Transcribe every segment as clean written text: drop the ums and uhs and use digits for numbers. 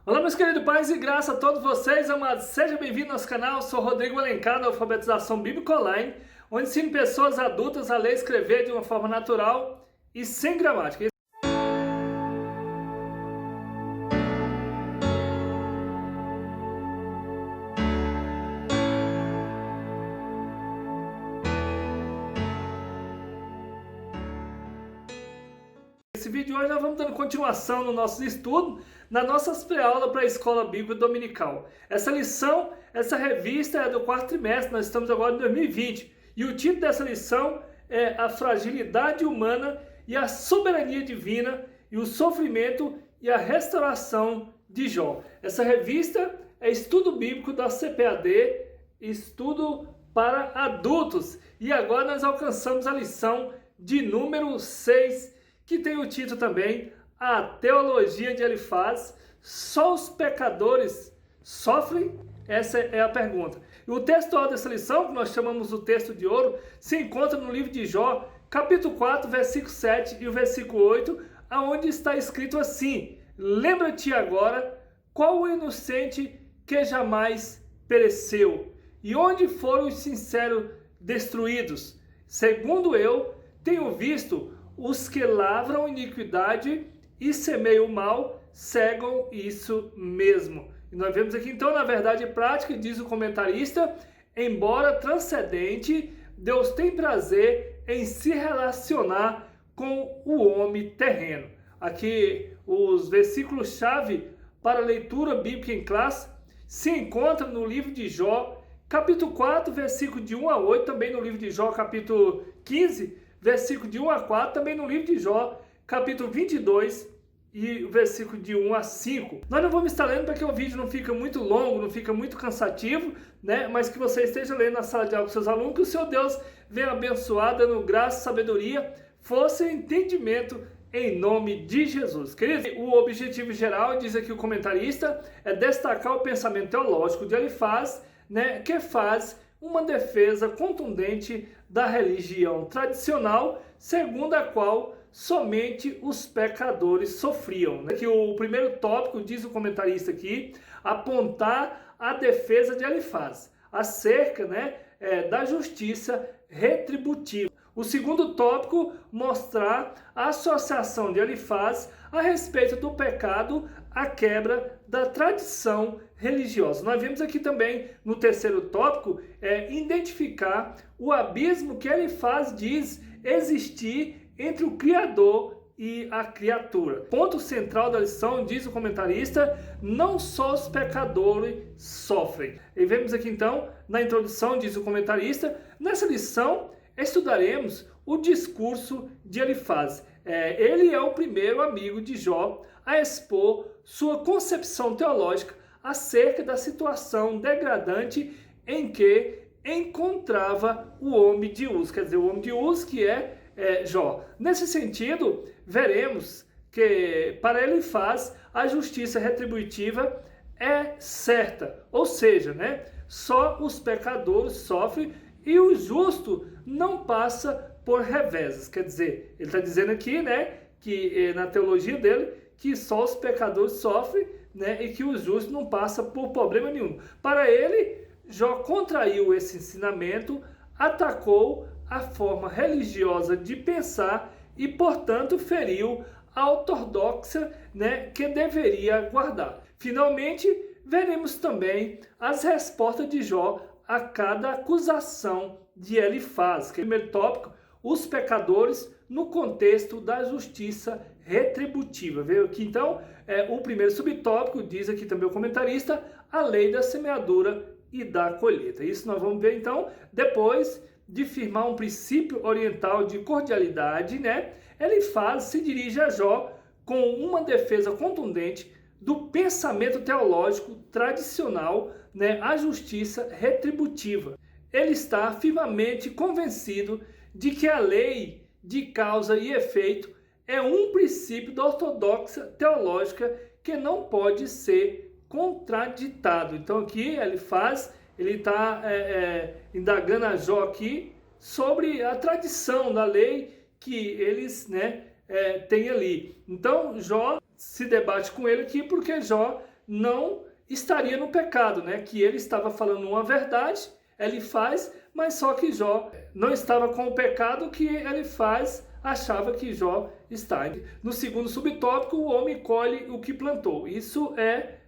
Olá, meus queridos, paz e graça a todos vocês, amados. Seja bem-vindo ao nosso canal. Eu sou Rodrigo Alencar, da Alfabetização Bíblica Online, onde ensino pessoas adultas a ler e escrever de uma forma natural e sem gramática. Nesse vídeo de hoje nós vamos dando continuação no nosso estudo, na nossa pré-aula para a Escola Bíblica Dominical. Essa lição, essa revista é do quarto trimestre, nós estamos agora em 2020. E o título dessa lição é A Fragilidade Humana e a Soberania Divina e o Sofrimento e a Restauração de Jó. Essa revista é estudo bíblico da CPAD, estudo para adultos. E agora nós alcançamos a lição de número 6, que tem o título também, A Teologia de Elifaz, Só os Pecadores Sofrem? Essa é a pergunta. E o texto dessa lição, que nós chamamos o texto de ouro, se encontra no livro de Jó, capítulo 4, versículo 7 e o versículo 8, onde está escrito assim: Lembra-te agora qual o inocente que jamais pereceu, e onde foram os sinceros destruídos. Segundo eu tenho visto, os que lavram iniquidade e semeiam o mal, cegam isso mesmo. E nós vemos aqui então, na verdade prática, diz o comentarista, embora transcendente, Deus tem prazer em se relacionar com o homem terreno. Aqui os versículos-chave para a leitura bíblica em classe se encontram no livro de Jó, capítulo 4, versículo de 1 a 8, também no livro de Jó, capítulo 15, versículo de 1 a 4, também no livro de Jó, capítulo 22 e o versículo de 1 a 5. Nós não vamos estar lendo para que o vídeo não fique muito longo, não fique muito cansativo, né? Mas que você esteja lendo na sala de aula com seus alunos, que o seu Deus venha abençoar, dando graça, sabedoria, força e entendimento em nome de Jesus. Queridos, o objetivo geral, diz aqui o comentarista, é destacar o pensamento teológico de Elifaz, né? Que faz uma defesa contundente da religião tradicional, segundo a qual somente os pecadores sofriam. Né? Que o primeiro tópico, diz o comentarista aqui, apontar a defesa de Elifaz, acerca, né, da justiça retributiva. O segundo tópico, mostrar a associação de Elifaz a respeito do pecado, a quebra da tradição religiosa. Nós vimos aqui também, no terceiro tópico, identificar o abismo que Elifaz diz existir entre o Criador e a criatura. Ponto central da lição, diz o comentarista, não só os pecadores sofrem. E vemos aqui então, na introdução, diz o comentarista, nessa lição estudaremos o discurso de Elifaz. Ele é o primeiro amigo de Jó a expor sua concepção teológica acerca da situação degradante em que encontrava o homem de Uz, quer dizer, o homem de Uz que é Jó. Nesse sentido, veremos que para Elifaz a justiça retributiva é certa, ou seja, né, só os pecadores sofrem e o justo não passa por reveses. Quer dizer, ele está dizendo aqui, né, que na teologia dele, que só os pecadores sofrem, né, e que o justo não passa por problema nenhum. Para ele, Jó contraiu esse ensinamento, atacou a forma religiosa de pensar e, portanto, feriu a ortodoxa, né, que deveria guardar. Finalmente, veremos também as respostas de Jó a cada acusação de Elifaz. Que é o primeiro tópico, os pecadores no contexto da justiça retributiva. Veio aqui então o primeiro subtópico, diz aqui também o comentarista, a lei da semeadura e da colheita. Isso nós vamos ver então depois de firmar um princípio oriental de cordialidade, né? Elifaz se dirige a Jó com uma defesa contundente do pensamento teológico tradicional, né, a justiça retributiva. Ele está firmemente convencido de que a lei de causa e efeito é um princípio da ortodoxa teológica que não pode ser contraditado. Então aqui ele está indagando a Jó aqui sobre a tradição da lei que eles, né, têm ali. Então Jó se debate com ele aqui porque Jó não estaria no pecado, né? Que ele estava falando uma verdade, ele faz, mas só que Jó não estava com o pecado que ele faz, achava que Jó está. No segundo subtópico, o homem colhe o que plantou. Isso é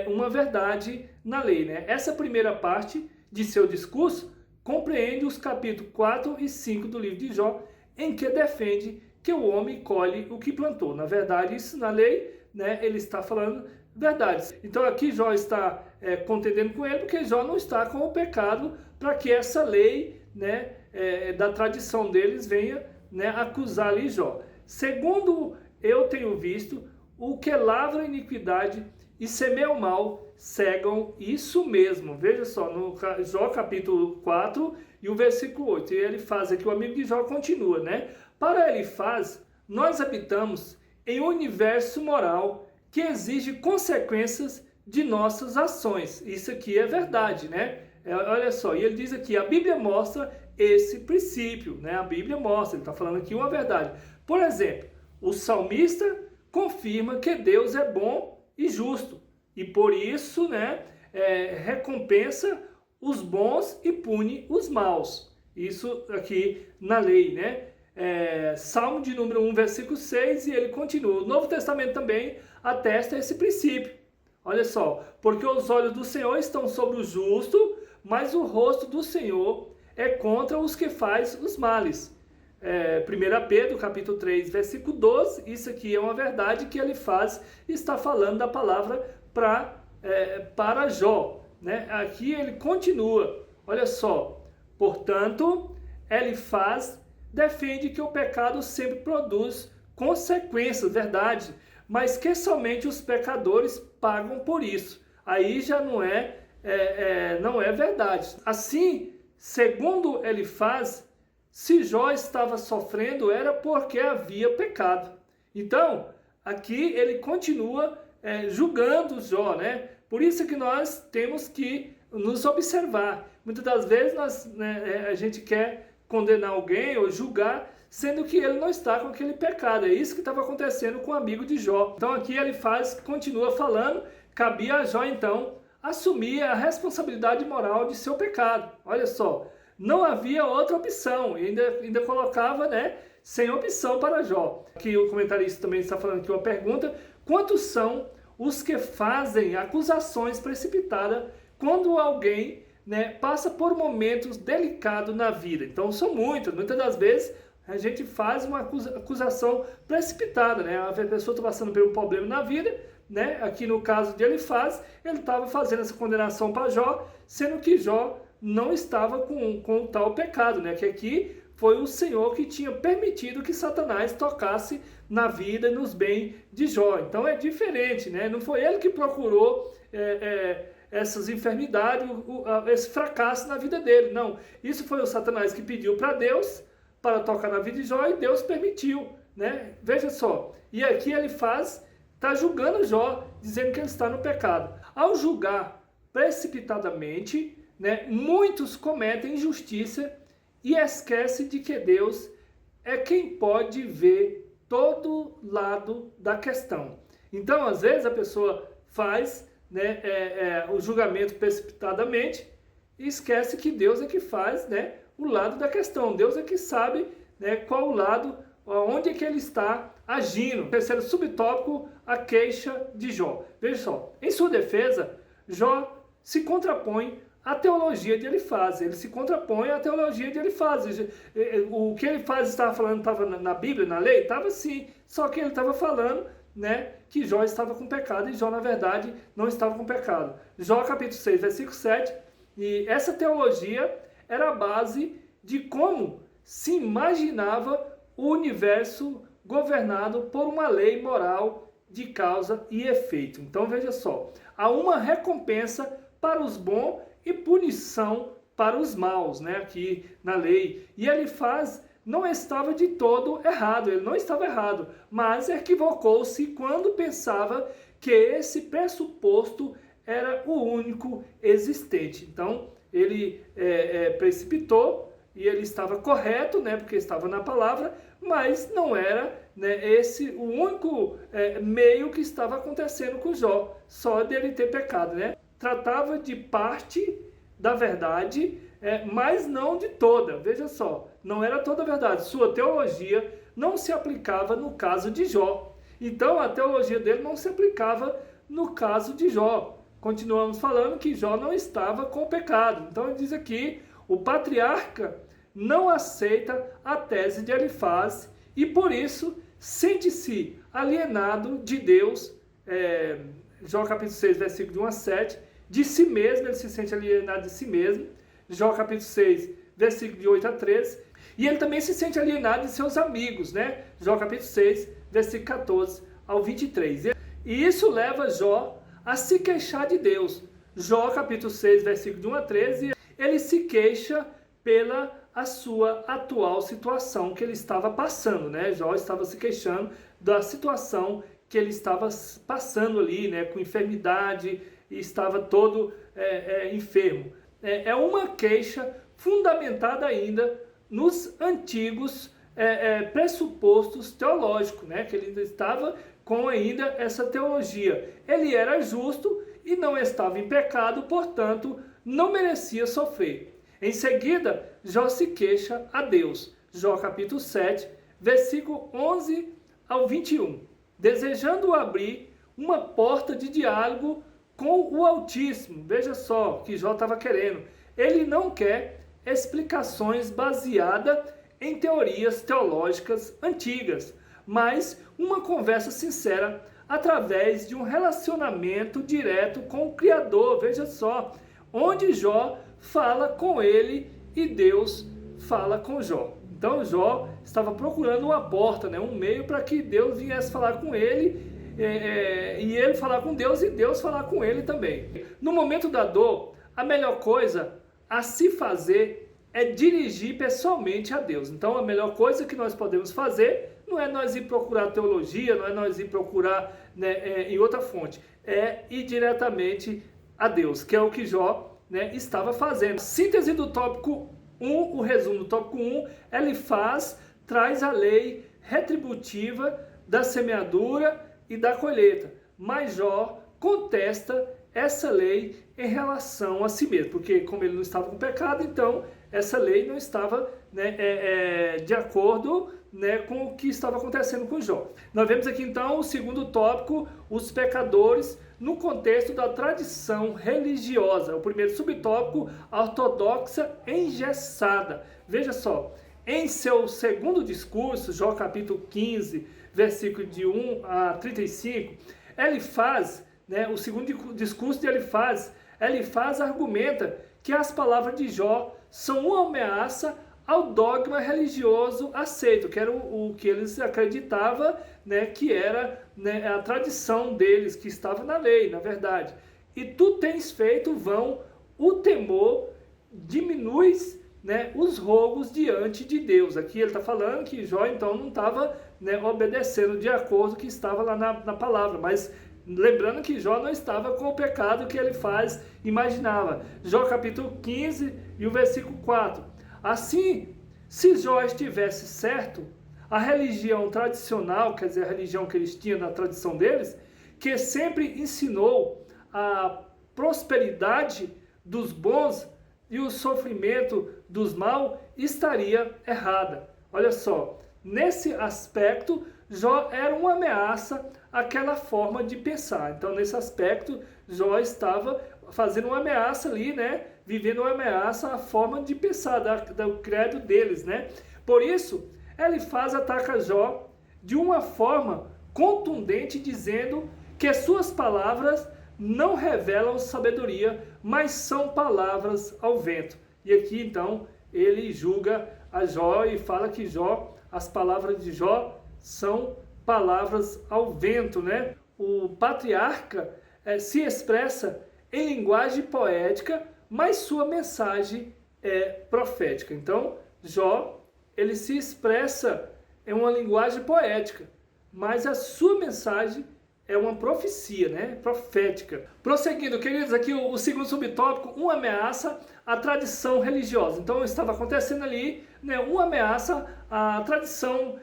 uma verdade na lei, né? Essa primeira parte de seu discurso compreende os capítulos 4 e 5 do livro de Jó, em que defende que o homem colhe o que plantou. Na verdade, isso na lei, né, ele está falando verdades. Então aqui Jó está contendendo com ele, porque Jó não está com o pecado, para que essa lei, né, da tradição deles venha, né, acusar ali Jó. Segundo eu tenho visto, o que lavra iniquidade e semeia o mal, cegam isso mesmo. Veja só, no Jó capítulo 4 e o versículo 8. E ele faz aqui, o amigo de Jó continua, né? Para ele faz, nós habitamos em um universo moral que exige consequências de nossas ações. Isso aqui é verdade, né? Olha só, e ele diz aqui, a Bíblia mostra esse princípio, né? A Bíblia mostra, ele está falando aqui uma verdade. Por exemplo, o salmista confirma que Deus é bom e justo, e por isso, né, recompensa os bons e pune os maus. Isso aqui na lei, né? Salmo de número 1, versículo 6, e ele continua. O Novo Testamento também atesta esse princípio. Olha só, porque os olhos do Senhor estão sobre o justo, mas o rosto do Senhor é contra os que faz os males. 1 Pedro, capítulo 3, versículo 12, isso aqui é uma verdade que ele faz, está falando da palavra para Jó, né? Aqui ele continua, olha só, portanto, ele faz, defende que o pecado sempre produz consequências, verdade, mas que somente os pecadores pagam por isso. Aí já não é verdade. Assim, segundo ele faz, se Jó estava sofrendo, era porque havia pecado. Então, aqui ele continua julgando Jó, né? Por isso que nós temos que nos observar. Muitas das vezes a gente quer condenar alguém ou julgar, sendo que ele não está com aquele pecado. É isso que estava acontecendo com o amigo de Jó. Então aqui ele continua falando, cabia a Jó então assumir a responsabilidade moral de seu pecado. Olha só, não havia outra opção, ainda colocava, né, sem opção para Jó. Aqui o comentarista também está falando aqui uma pergunta: quantos são os que fazem acusações precipitadas quando alguém, né, passa por momentos delicados na vida? Então são muitas das vezes a gente faz uma acusação precipitada, né? A pessoa está passando por um problema na vida, né? Aqui no caso de Elifaz, ele estava fazendo essa condenação para Jó, sendo que Jó não estava com tal pecado, né? Que aqui foi o Senhor que tinha permitido que Satanás tocasse na vida e nos bens de Jó. Então é diferente, né? Não foi ele que procurou essas enfermidades, esse fracasso na vida dele, não. Isso foi o Satanás que pediu para Deus para tocar na vida de Jó, e Deus permitiu, né? Veja só, e aqui ele está julgando Jó, dizendo que ele está no pecado. Ao julgar precipitadamente, né, muitos cometem injustiça e esquecem de que Deus é quem pode ver todo lado da questão. Então, às vezes, a pessoa faz, né, o julgamento precipitadamente e esquece que Deus é que faz, né, o lado da questão. Deus é que sabe, né, qual o lado, onde é que ele está agindo. Terceiro subtópico, a queixa de Jó. Veja só, em sua defesa, Jó se contrapõe à teologia de Elifaz. Ele se contrapõe à teologia de Elifaz. O que Elifaz estava falando estava na Bíblia, na lei? Estava sim, só que ele estava falando, né, que Jó estava com pecado, e Jó, na verdade, não estava com pecado. Jó, capítulo 6, versículo 7, e essa teologia era a base de como se imaginava o universo governado por uma lei moral de causa e efeito. Então veja só, há uma recompensa para os bons e punição para os maus, né, aqui na lei. E Elifaz não estava de todo errado, ele não estava errado, mas equivocou-se quando pensava que esse pressuposto era o único existente. Então ele precipitou, e ele estava correto, né, porque estava na palavra, mas não era, né, esse o único meio que estava acontecendo com Jó, só dele ter pecado, né? Tratava de parte da verdade, mas não de toda. Veja só, não era toda a verdade. Sua teologia não se aplicava no caso de Jó. Então a teologia dele não se aplicava no caso de Jó. Continuamos falando que Jó não estava com pecado. Então ele diz aqui, o patriarca não aceita a tese de Elifaz e por isso sente-se alienado de Deus. Jó capítulo 6, versículo de 1 a 7, de si mesmo, ele se sente alienado de si mesmo. Jó capítulo 6, versículo de 8 a 13. E ele também se sente alienado de seus amigos, né? Jó capítulo 6, versículo 14 ao 23. E isso leva Jó a se queixar de Deus. Jó capítulo 6, versículo de 1 a 13, ele se queixa pela a sua atual situação que ele estava passando, né? Jó estava se queixando da situação que ele estava passando ali, né? Com enfermidade, e estava todo enfermo. É uma queixa fundamentada ainda nos antigos pressupostos teológicos, né? Que ele estava com ainda essa teologia. Ele era justo e não estava em pecado, portanto, não merecia sofrer. Em seguida, Jó se queixa a Deus. Jó capítulo 7, versículo 11 ao 21. Desejando abrir uma porta de diálogo com o Altíssimo. Veja só o que Jó estava querendo. Ele não quer explicações baseadas em teorias teológicas antigas, mas uma conversa sincera através de um relacionamento direto com o Criador. Veja só, onde Jó fala com ele e Deus fala com Jó. Então Jó estava procurando uma porta, né, um meio para que Deus viesse falar com ele, e ele falar com Deus e Deus falar com ele também. No momento da dor, a melhor coisa a se fazer é dirigir pessoalmente a Deus. Então a melhor coisa que nós podemos fazer não é nós ir procurar teologia, não é nós ir procurar, né, em outra fonte, é ir diretamente a Deus, que é o que Jó, né, estava fazendo. Síntese do tópico 1, o resumo do tópico 1, Elifaz traz a lei retributiva da semeadura e da colheita, mas Jó contesta essa lei em relação a si mesmo, porque como ele não estava com pecado, então essa lei não estava, né, de acordo, né, com o que estava acontecendo com Jó. Nós vemos aqui então o segundo tópico, os pecadores no contexto da tradição religiosa. O primeiro subtópico, a ortodoxa engessada. Veja só, em seu segundo discurso, Jó capítulo 15, versículo de 1 a 35, Elifaz, né, o segundo discurso de Elifaz argumenta que as palavras de Jó são uma ameaça ao dogma religioso aceito, que era o que eles acreditavam, né, que era, né, a tradição deles, que estava na lei, na verdade. E tu tens feito vão o temor, diminuis, né, os rogos diante de Deus. Aqui ele está falando que Jó então não estava, né, obedecendo de acordo com o que estava lá na palavra, mas lembrando que Jó não estava com o pecado que Elifaz imaginava. Jó capítulo 15 e o versículo 4. Assim, se Jó estivesse certo, a religião tradicional, quer dizer, a religião que eles tinham na tradição deles, que sempre ensinou a prosperidade dos bons e o sofrimento dos maus, estaria errada. Olha só, nesse aspecto, Jó era uma ameaça àquela forma de pensar. Então, nesse aspecto, Jó estava fazendo uma ameaça ali, né? Vivendo uma ameaça à forma de pensar, do credo deles, né? Por isso, Elifaz ataca Jó de uma forma contundente, dizendo que suas palavras não revelam sabedoria, mas são palavras ao vento. E aqui, então, ele julga a Jó e fala que Jó, as palavras de Jó são palavras ao vento, né? O patriarca se expressa em linguagem poética, mas sua mensagem é profética. Então, Jó, ele se expressa em uma linguagem poética, mas a sua mensagem é uma profecia, né? Profética. Prosseguindo, queridos, aqui o segundo subtópico, uma ameaça à tradição religiosa. Então, estava acontecendo ali né, uma ameaça à tradição,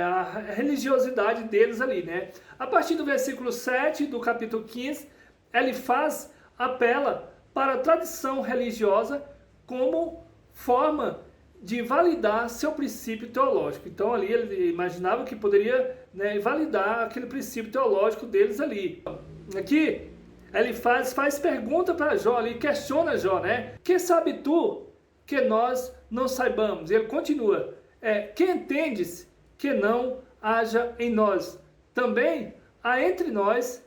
à religiosidade deles ali, né? A partir do versículo 7 do capítulo 15, Elifaz apela para a tradição religiosa como forma de validar seu princípio teológico. Então ali ele imaginava que poderia, né, validar aquele princípio teológico deles ali. Aqui ele faz pergunta para Jó ali, questiona Jó, né? Que sabe tu que nós não saibamos? E ele continua, que entendes que não haja em nós? Também há entre nós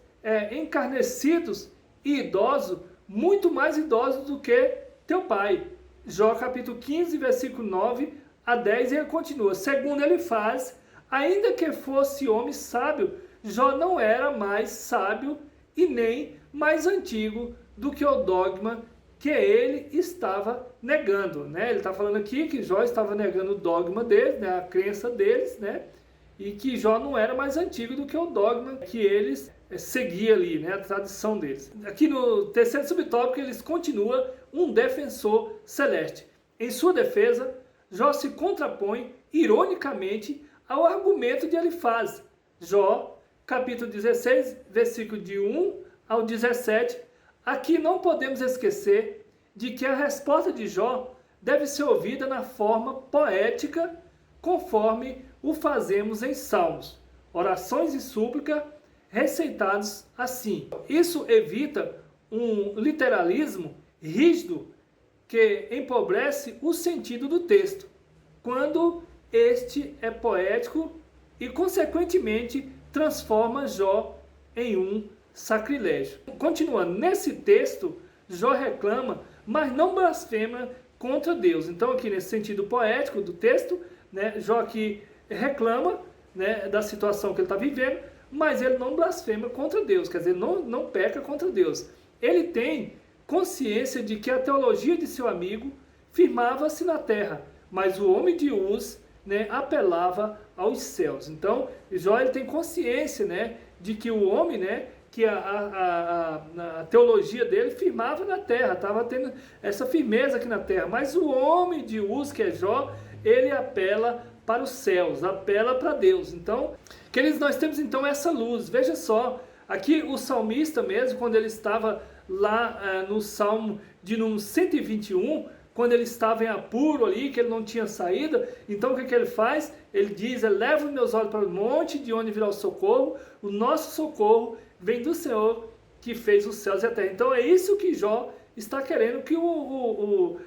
encarnecidos e idosos, muito mais idosos do que teu pai. Jó capítulo 15, versículo 9 a 10, e ele continua. Segundo Elifaz, ainda que fosse homem sábio, Jó não era mais sábio e nem mais antigo do que o dogma que ele estava negando, né? Ele está falando aqui que Jó estava negando o dogma deles, né? A crença deles, né? E que Jó não era mais antigo do que o dogma que eles seguiam ali, né? A tradição deles. Aqui no terceiro subtópico eles continuam um defensor celeste. Em sua defesa, Jó se contrapõe ironicamente ao argumento de Elifaz. Jó, capítulo 16, versículo de 1 ao 17, aqui não podemos esquecer de que a resposta de Jó deve ser ouvida na forma poética, conforme o fazemos em salmos, orações e súplica receitados assim. Isso evita um literalismo rígido que empobrece o sentido do texto, quando este é poético e, consequentemente, transforma Jó em um sacrilégio. Continuando, nesse texto, Jó reclama, mas não blasfema contra Deus. Então, aqui nesse sentido poético do texto, né, Jó aqui reclama, né, da situação que ele está vivendo, mas ele não blasfema contra Deus, quer dizer, não peca contra Deus. Ele tem consciência de que a teologia de seu amigo firmava-se na terra, mas o homem de Uz, né, apelava aos céus. Então, Jó ele tem consciência, né, de que o homem, né, que a teologia dele firmava na terra, estava tendo essa firmeza aqui na terra, mas o homem de Uz, que é Jó, ele apela para os céus, apela para Deus. Então, queridos, nós temos então essa luz. Veja só, aqui o salmista mesmo, quando ele estava lá no Salmo de número 121, quando ele estava em apuro ali, que ele não tinha saída, então o que ele faz? Ele diz, eleva os meus olhos para o monte, de onde virá o socorro, o nosso socorro vem do Senhor, que fez os céus e a terra. Então é isso que Jó está querendo que o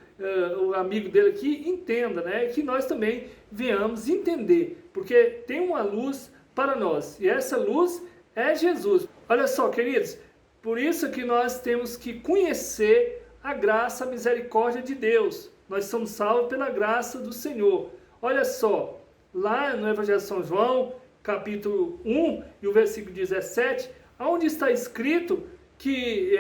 amigo dele aqui entenda, né? Que nós também venhamos entender, porque tem uma luz para nós, e essa luz é Jesus. Olha só, queridos, por isso que nós temos que conhecer a graça, a misericórdia de Deus. Nós somos salvos pela graça do Senhor. Olha só, lá no Evangelho de São João, capítulo 1 e o versículo 17, onde está escrito que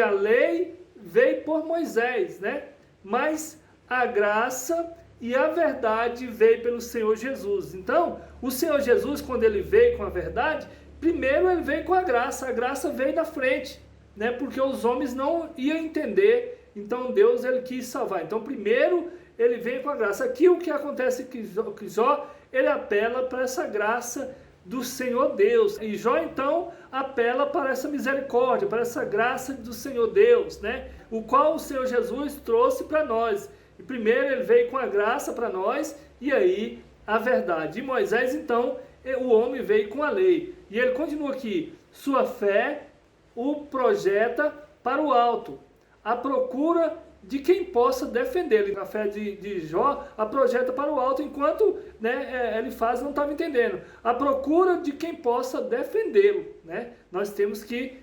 a lei veio por Moisés, né? Mas a graça e a verdade veio pelo Senhor Jesus. Então, o Senhor Jesus, quando ele veio com a verdade, primeiro ele veio com a graça veio na frente, né? Porque os homens não iam entender, então Deus ele quis salvar. Então, primeiro ele vem com a graça. Aqui o que acontece é que Jó, ele apela para essa graça do Senhor Deus. E Jó então apela para essa misericórdia, para essa graça do Senhor Deus, né? O qual o Senhor Jesus trouxe para nós. E primeiro ele veio com a graça para nós, e aí a verdade. E Moisés então, o homem veio com a lei. E ele continua aqui, sua fé o projeta para o alto, à procura de quem possa defendê-lo. A fé de Jó a projeta para o alto, enquanto, né, Elifaz não estava entendendo. A procura de quem possa defendê-lo, né? Nós temos que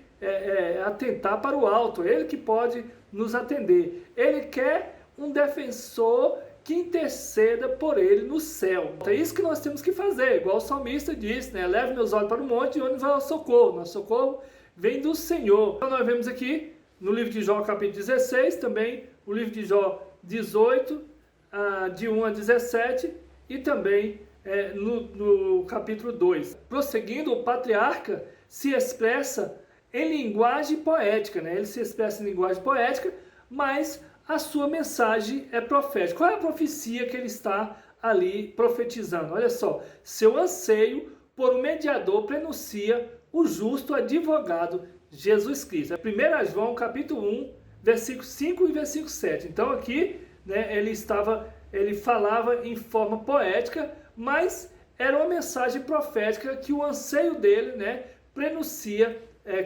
atentar para o alto, ele que pode nos atender. Ele quer um defensor que interceda por ele no céu. Então é isso que nós temos que fazer, igual o salmista disse, né? Leve meus olhos para o monte, onde vai o socorro. Nosso socorro vem do Senhor. Então nós vemos aqui no livro de Jó, capítulo 16, também o livro de Jó 18, de 1 a 17, e também no capítulo 2. Prosseguindo, o patriarca se expressa em linguagem poética, né? Ele se expressa em linguagem poética, mas a sua mensagem é profética. Qual é a profecia que ele está ali profetizando? Olha só, seu anseio por um mediador prenuncia o justo advogado Jesus Cristo. É 1 João capítulo 1, versículo 5 e versículo 7. Então aqui, né, ele falava em forma poética, mas era uma mensagem profética que o anseio dele, né, prenuncia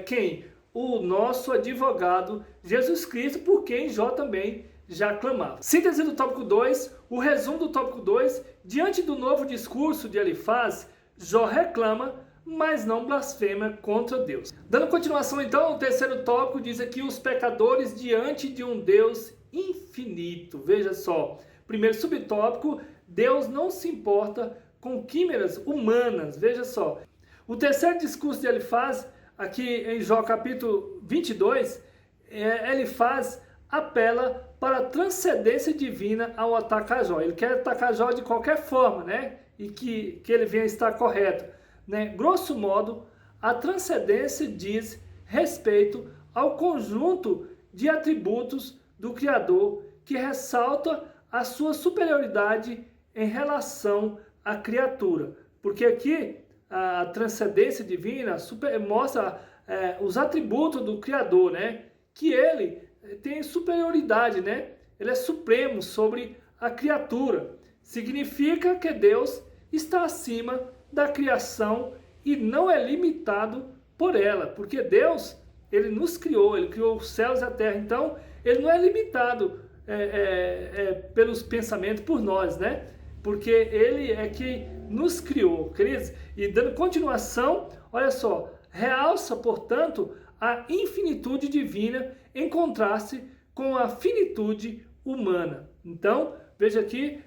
quem? O nosso advogado Jesus Cristo, por quem Jó também já clamava. Síntese do tópico 2, o resumo do tópico 2, diante do novo discurso de Elifaz, Jó reclama, mas não blasfema contra Deus. Dando continuação então, o terceiro tópico diz aqui os pecadores diante de um Deus infinito. Veja só, primeiro subtópico, Deus não se importa com quimeras humanas. Veja só, o terceiro discurso de Elifaz, aqui em Jó capítulo 22, Elifaz apela para a transcendência divina ao atacar Jó. Ele quer atacar Jó de qualquer forma, né? E que ele venha estar correto, né? Grosso modo, a transcendência diz respeito ao conjunto de atributos do Criador que ressalta a sua superioridade em relação à criatura. Porque aqui a transcendência divina mostra os atributos do Criador, né? Que ele tem superioridade, né? Ele é supremo sobre a criatura. Significa que Deus está acima da criação e não é limitado por ela, porque Deus, ele nos criou, ele criou os céus e a terra, então ele não é limitado pelos pensamentos, por nós, né? Porque ele é que nos criou, queridos. E dando continuação, olha só, realça, portanto, a infinitude divina em contraste com a finitude humana. Então, veja aqui,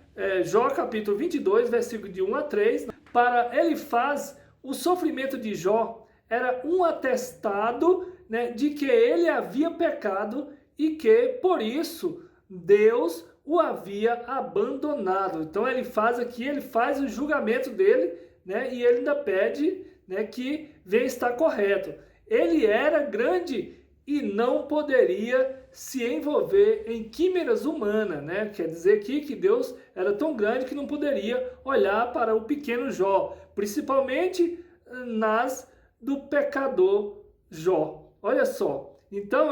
Jó capítulo 22, versículo de 1 a 3. Para Elifaz, o sofrimento de Jó era um atestado, né, de que ele havia pecado e que, por isso, Deus o havia abandonado. Então ele faz o julgamento dele, né, e ele ainda pede, né, que venha estar correto. Ele era grande e não poderia se envolver em quimeras humanas, né? Quer dizer aqui que Deus era tão grande que não poderia olhar para o pequeno Jó, principalmente do pecador Jó. Olha só, então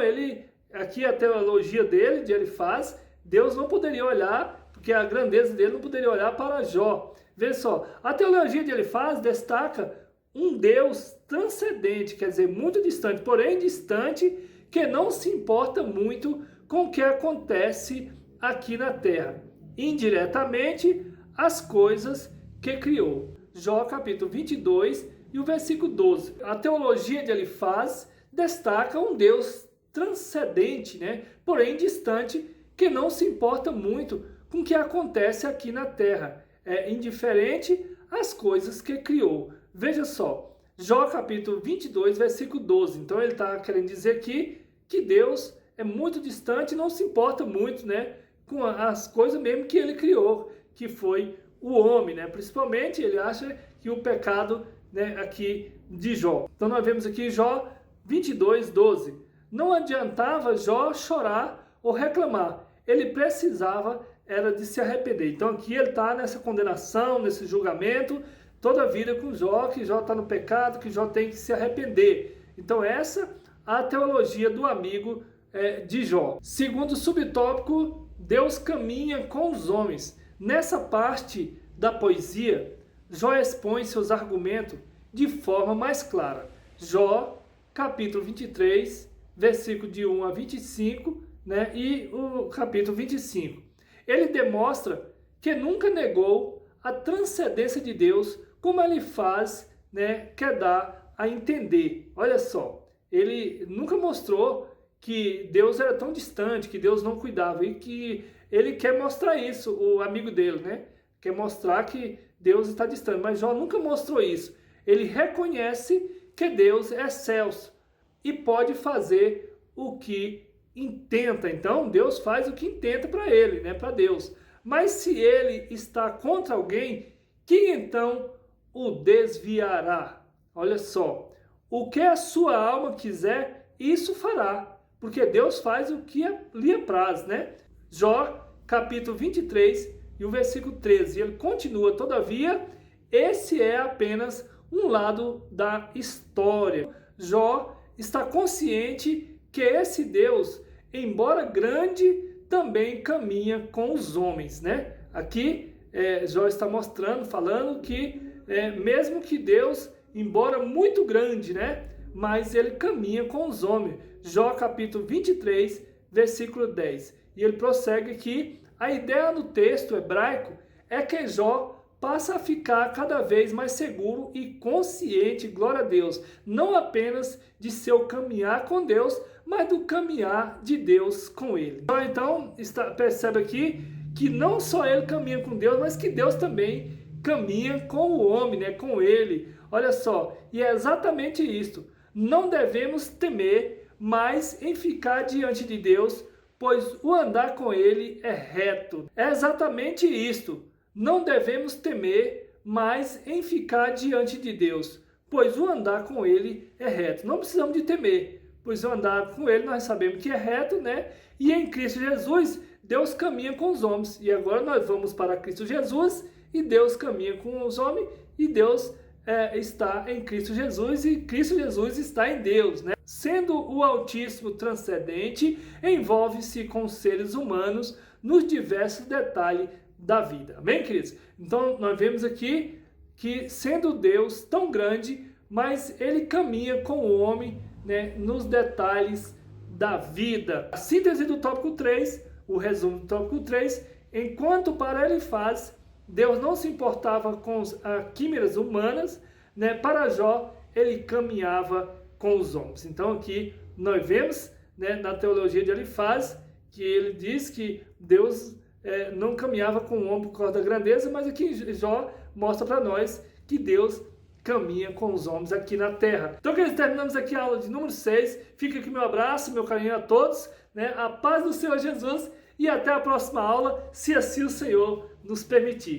aqui a teologia dele, de Elifaz, Deus não poderia olhar, porque a grandeza dele não poderia olhar para Jó. Veja só, a teologia de Elifaz destaca um Deus transcendente, quer dizer, muito distante, porém distante, que não se importa muito com o que acontece aqui na terra. Indiretamente, as coisas que criou. Jó capítulo 22 e o versículo 12. A teologia de Elifaz destaca um Deus transcendente, né? Porém distante, que não se importa muito com o que acontece aqui na terra. É indiferente às coisas que criou. Veja só, Jó capítulo 22, versículo 12. Então ele está querendo dizer aqui que Deus é muito distante e não se importa muito, né, com as coisas mesmo que ele criou, que foi o homem, né? Principalmente ele acha que o pecado, né, aqui de Jó. Então nós vemos aqui Jó 22, 12. Não adiantava Jó chorar ou reclamar. Ele precisava era de se arrepender. Então aqui ele está nessa condenação, nesse julgamento, toda a vida com Jó, que Jó está no pecado, que Jó tem que se arrepender. Então essa a teologia do amigo de Jó. Segundo subtópico, Deus caminha com os homens. Nessa parte da poesia, Jó expõe seus argumentos de forma mais clara. Jó, capítulo 23, versículo de 1 a 25, né, e o capítulo 25. Ele demonstra que nunca negou a transcendência de Deus, como ele faz, né, quer dar a entender. Olha só, ele nunca mostrou que Deus era tão distante, que Deus não cuidava, e que ele quer mostrar isso, o amigo dele, né? Quer mostrar que Deus está distante, mas Jó nunca mostrou isso. Ele reconhece que Deus é excelso e pode fazer o que intenta. Então, Deus faz o que intenta para ele, né? Para Deus. Mas se ele está contra alguém, quem então o desviará? Olha só, o que a sua alma quiser, isso fará, porque Deus faz o que lhe apraz, né? Jó, capítulo 23 e o versículo 13. Ele continua: todavia, esse é apenas um lado da história. Jó está consciente que esse Deus, embora grande, também caminha com os homens, né? Aqui Jó está mostrando, falando que mesmo que Deus, embora muito grande, né? Mas ele caminha com os homens. Jó capítulo 23, versículo 10. E ele prossegue que a ideia no texto hebraico é que Jó passa a ficar cada vez mais seguro e consciente, glória a Deus, não apenas de seu caminhar com Deus, mas do caminhar de Deus com ele. Então, percebe aqui que não só ele caminha com Deus, mas que Deus também caminha com o homem, né, com ele. Olha só, e é exatamente isto. Não devemos temer mais em ficar diante de Deus, pois o andar com ele é reto. É exatamente isto. Não devemos temer mais em ficar diante de Deus, pois o andar com ele é reto. Não precisamos de temer, pois o andar com ele nós sabemos que é reto, né? E em Cristo Jesus, Deus caminha com os homens. E agora nós vamos para Cristo Jesus e Deus caminha com os homens e Deus está em Cristo Jesus e Cristo Jesus está em Deus, né? Sendo o Altíssimo transcendente, envolve-se com os seres humanos nos diversos detalhes da vida. Amém, queridos? Então, nós vemos aqui que, sendo Deus tão grande, mas ele caminha com o homem, né, nos detalhes da vida. A síntese do tópico 3, o resumo do tópico 3, enquanto para Elifaz, Deus não se importava com as quimeras humanas, né, para Jó, ele caminhava com os homens. Então, aqui nós vemos, né, na teologia de Elifaz, que ele diz que Deus não caminhava com o homem por causa da grandeza, mas aqui Jó mostra para nós que Deus caminha com os homens aqui na terra. Então, queridos, terminamos aqui a aula de número 6. Fica aqui meu abraço, meu carinho a todos, né? A paz do Senhor Jesus e até a próxima aula, se assim o Senhor nos permitir.